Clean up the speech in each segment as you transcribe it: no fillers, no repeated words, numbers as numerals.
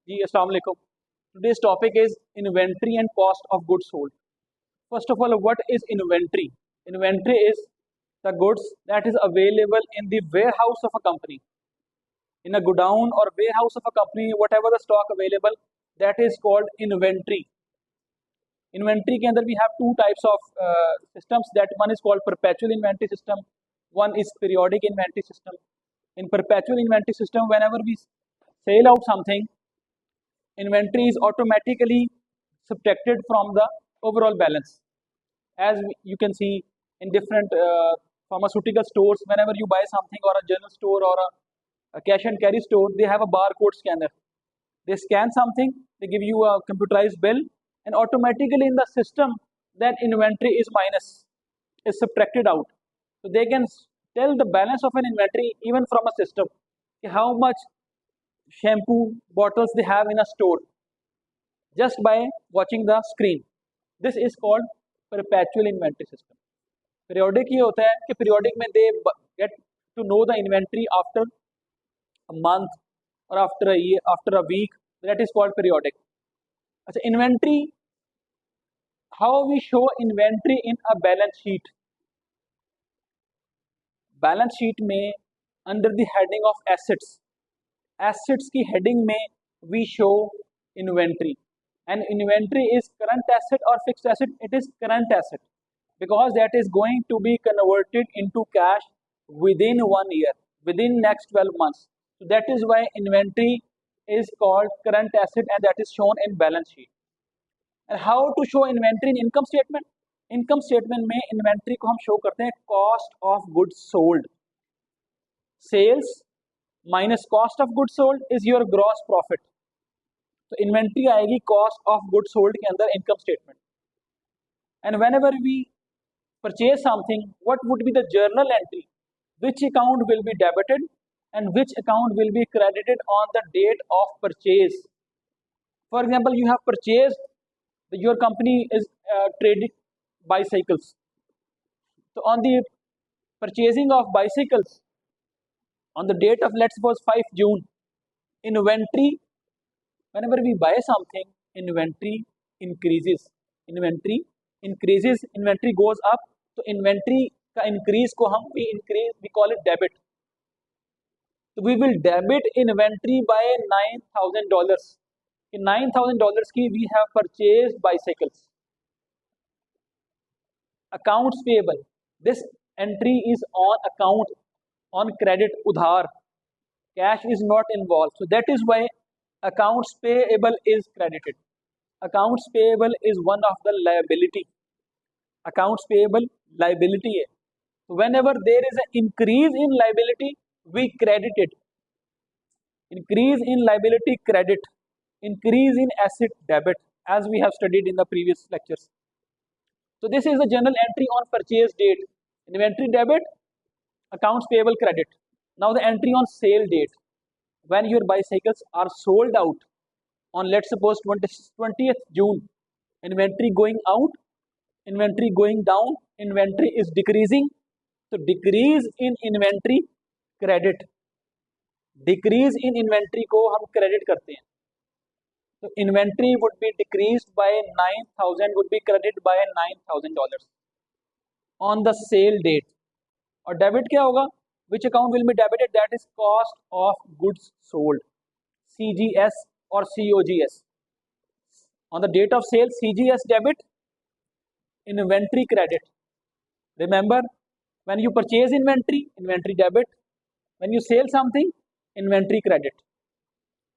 जी अस्सलाम वालेकुम. Today's topic is inventory and cost of goods sold. First of all, what is inventory? Inventory is the goods that is available in the warehouse of a company, in a godown or warehouse of a company, whatever the stock available, that is called inventory. Inventory के अंदर we have two types of systems. That one is called perpetual inventory system. One is periodic inventory system. In perpetual inventory system, whenever we sell out something, inventory is automatically subtracted from the overall balance. As you can see in different pharmaceutical stores, whenever you buy something, or a general store, or a cash and carry store, they have a barcode scanner. They scan something, they give you a computerized bill, and automatically in the system that inventory is minus, is subtracted out. So they can tell the balance of an inventory even from a system, how much shampoo bottles they have in a store, just by watching the screen. This is called perpetual inventory system. Periodic ये होता है कि periodic में they get to know the inventory after a month or after a year, after a week. That is called periodic. अच्छा, inventory, how we show inventory in a balance sheet. Balance sheet में under the heading of assets, assets की heading में we show inventory. And inventory is current asset or fixed asset? It is current asset, because that is going to be converted into cash within 1 year, within next 12 months. So that is why inventory is called current asset, and that is shown in balance sheet. And how to show inventory in income statement? Income statement में inventory को हम show करते हैं cost of goods sold. Sales minus cost of goods sold is your gross profit. तो inventory आएगी cost of good sold के अंदर income statement. And whenever we purchase something, what would be the journal entry? Which account will be debited and which account will be credited on the date of purchase. For example, you have purchased, your company is trading bicycles. तो on the purchasing of bicycles on the date of, let's suppose, 5 June, inventory, whenever we buy something, inventory increases. Inventory increases, inventory goes up. तो inventory का increase को हम we call it debit. So we will debit inventory by $9,000. In $9,000 की we have purchased bicycles. Accounts payable, this entry is on account, on credit, udhar. Cash is not involved. So that is why accounts payable is credited. Accounts payable is one of the liability. Accounts payable liability है. So whenever there is an increase in liability, we credit it. Increase in liability, credit. Increase in asset, debit, as we have studied in the previous lectures. So this is a journal entry on purchase date. Inventory debit, accounts payable credit. Now the entry on sale date, when your bicycles are sold out on, let's suppose, 20th June, inventory going out, inventory going down, inventory is decreasing. So decrease in inventory, credit. Decrease in inventory को हम credit करते हैं. So inventory would be decreased by 9,000, would be credited by $9,000 on the sale date. और debit क्या होगा? Which account will be debited? That is cost of goods sold, CGS or COGS. On the date of sale, CGS debit, inventory credit. Remember, when you purchase inventory, inventory debit. When you sell something, inventory credit.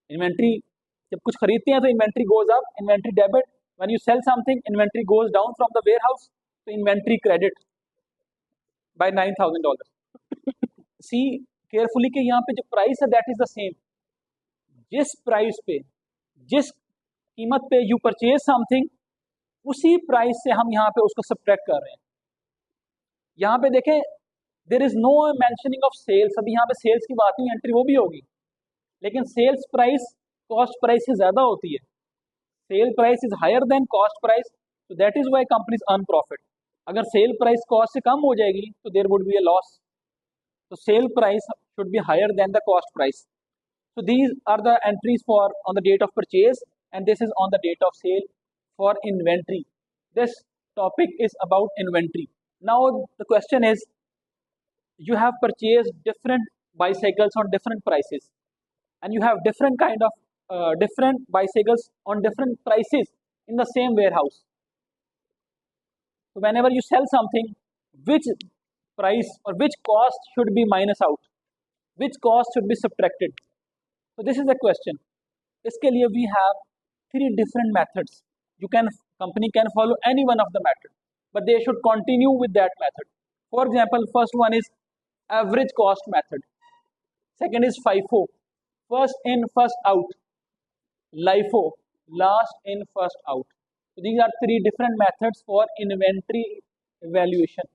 Inventory, जब कुछ खरीदते हैं तो inventory goes up, inventory debit. When you sell something, inventory goes down from the warehouse, so inventory credit by $9,000. See carefully कि यहाँ पे जो price है that is the same. जिस प्राइस पे, जिस कीमत पे you purchase something, उसी प्राइस से हम यहाँ पे उसको सब्ट्रैक्ट कर रहे हैं. यहाँ पे देखें, there is no mentioning of sales. अभी यहाँ पे सेल्स की बात हुई, एंट्री वो भी होगी, लेकिन सेल्स प्राइस कॉस्ट प्राइस से ज़्यादा होती है. Sale price is higher than cost price, so that is why companies earn profit. अगर सेल प्राइस कॉस्ट से कम हो जाएगी तो there would be a loss. तो sale price should be higher than the cost price. So these are the entries for on the date of purchase, and this is on the date of sale for inventory. This topic is about inventory. Now the question is, you have purchased different bicycles on different prices, and you have different kind of different bicycles on different prices in the same warehouse. So whenever you sell something, which price or which cost should be minus out, which cost should be subtracted? So this is the question. इसके लिए we have three different methods. Company can follow any one of the method, but they should continue with that method. For example, first one is average cost method. Second is FIFO, first in first out. LIFO, last in first out. So these are three different methods for inventory evaluation.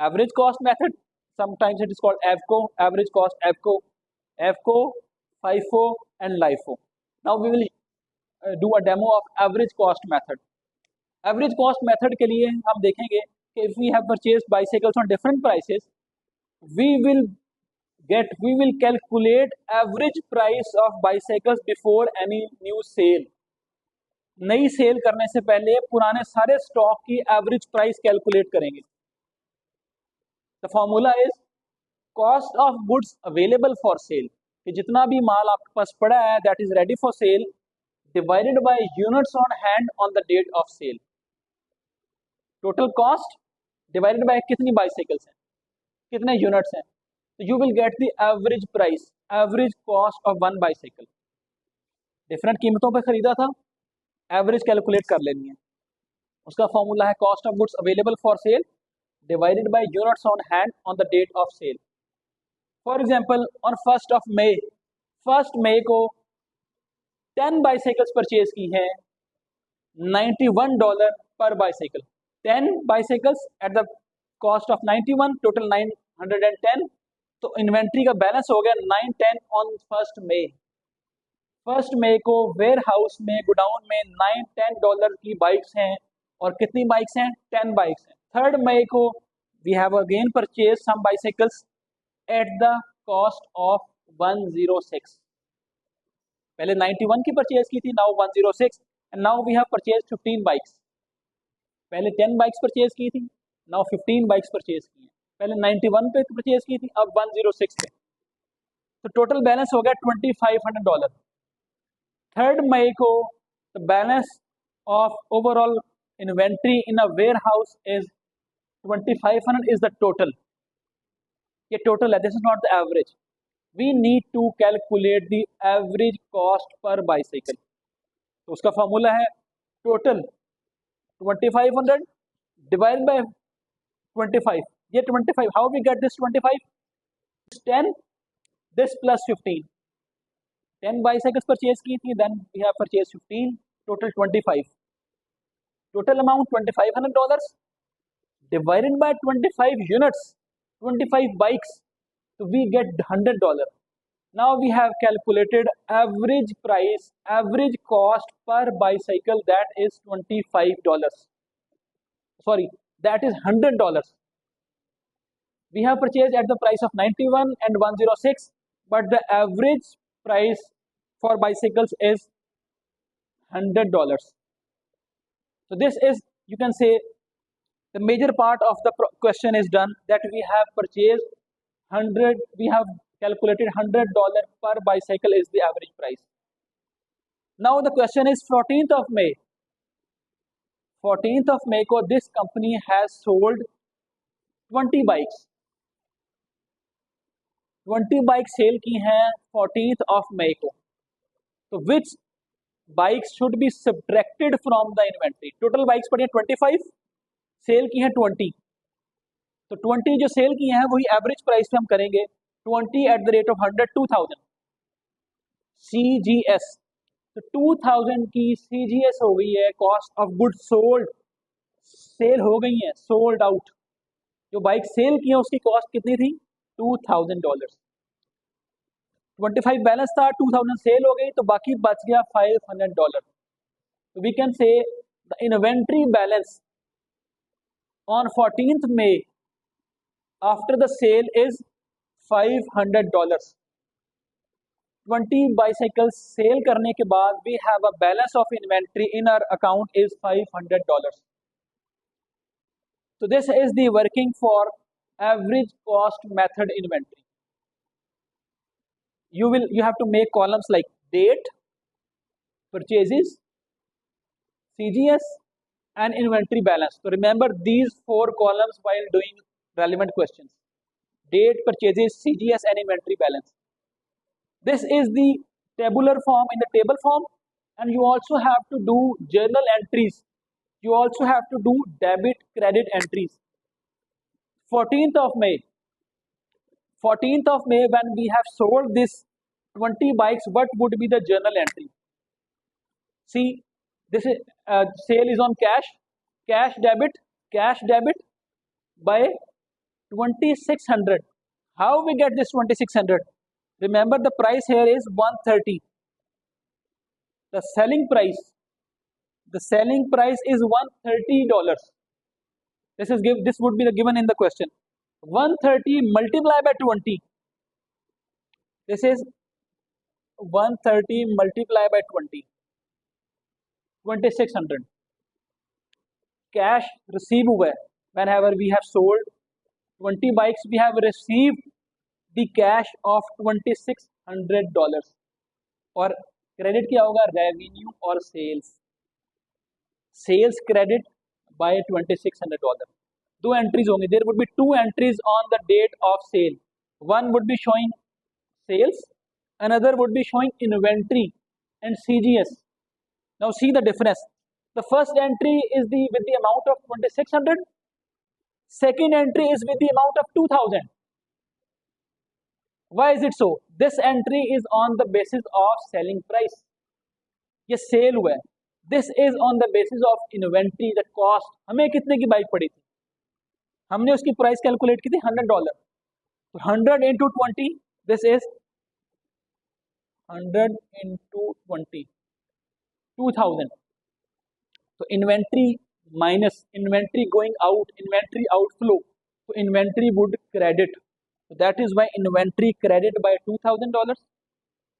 Average cost method, sometimes it is called AVCO, average cost AVCO, FIFO and LIFO. Now we will do a demo of average cost method. Average cost method के लिए हम देखेंगे कि if we have purchased bicycles on different prices, we will calculate average price of bicycles before any new sale. नई sale करने से पहले पुराने सारे स्टॉक की एवरेज प्राइस कैलकुलेट करेंगे. The formula is cost of goods available for sale, कि जितना भी माल आपके पास पड़ा है that is ready for sale, divided by units on hand on the date of sale. Total cost divided by कितनी बाइसाइकिल्स हैं, कितने यूनिट्स हैं, तो you will get the average price, average cost of one bicycle. Different कीमतों पर खरीदा था, average calculate कर लेनी है. उसका फॉर्मूला है cost of goods available for sale divided by units on hand on the date of sale. For example on 1 मई को 10 बाइसाइकिल्स परचेज की हैं, $91 per bicycle. 10 bicycles at the cost of 91, total 910. तो इन्वेंट्री का balance हो गया 910 on 1 मई को वेयर हाउस में गोडाउन में $9-10 की बाइक्स हैं. और कितनी बाइक्स हैं? 10 बाइक्स हैं. 3 मई को we have again purchase some bicycles at the cost of 106. पहले 91 की परचेज की थी, now 106, and now we have purchase 15 bikes. पहले 10 बाइक्स परचेज की थी, नाउ 15 बाइक्स परचेज की हैं. पहले 91 पे परचेज की थी, अब 106 पे. तो टोटल बैलेंस हो गया $2500. 3 मई को the balance of overall inventory in a warehouse is 2500 is the total. ये टोटल है, this is not the average. We need to calculate the average cost per bicycle. तो उसका फॉर्मूला है total 2500 divide by 25. ये 25, how we get this 25? 10 this plus 15. 10 bicycles purchase की थी, then we have purchase 15, total 25. Total amount $2500 divided by 25 units, 25 bikes, तो we get $100. Now we have calculated average price, average cost per bicycle, that is $25. Sorry, that is $100. We have purchased at the price of 91 and 106, but the average price for bicycles is $100. So this is, you can say, the major part of the question is done, that we have purchased 100, we have calculated $100 per bicycle is the average price. Now the question is 14th of May. 14th of May को this company has sold 20 bikes. 20 bike sale की हैं 14th of May को. तो which bikes should be subtracted from the inventory? Total bikes पड़ी हैं 25, cell की हैं 20. तो 20 जो सेल की हैं वही एवरेज प्राइस पे हम करेंगे. 20 at the rate of 100, 2000 CGS. तो 2000 की CGS हो गई है, cost of goods sold. Sale हो गई है, सोल्ड आउट. जो बाइक सेल की है उसकी कॉस्ट कितनी थी? $2000. 25 बैलेंस था, 2000 सेल हो गई, तो बाकी बच गया $500. तो we can say the inventory balance on 14th May after the sale is $500. 20 bicycles sale करने के बाद we have a balance of inventory in our account is $500. So this is the working for average cost method inventory. You have to make columns like date, purchases, CGS, and inventory balance. So remember these 4 columns while doing relevant questions: date, purchases, CGS, and inventory balance. This is the tabular form in the table form, and you also have to do journal entries. You also have to do debit credit entries. 14th of May, 14th of May, when we have sold this 20 bikes, what would be the journal entry? See, this is sale is on cash debit by 2600. How we get this 2600? Remember the price here is 130. The selling price is $130. This would be given in the question. 130 multiplied by 20. This is 130 multiplied by 20. 2600. Cash receive हुआ है. Whenever we have sold 20 bikes, we have received the cash of $2600. और credit क्या होगा? Revenue और sales credit by $2600. 2 entries होंगी. There would be 2 entries on the date of sale. One would be showing sales, another would be showing inventory and CGS. Now see the difference. The first entry is with the amount of 2600. Second entry is with the amount of 2000. Why is it so? This entry is on the basis of selling price. ये cell हुआ है. This is on the basis of inventory, the cost. हमें कितने की bike पड़ी थी? हमने उसकी प्राइस कैलकुलेट की थी $100. तो 100 into 20, this is 100 into 20, 2000. So inventory minus inventory going out, inventory outflow. So inventory would credit. So that is why inventory credit by $2000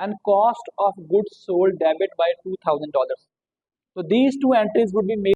and cost of goods sold debit by $2000. So these 2 entries would be made.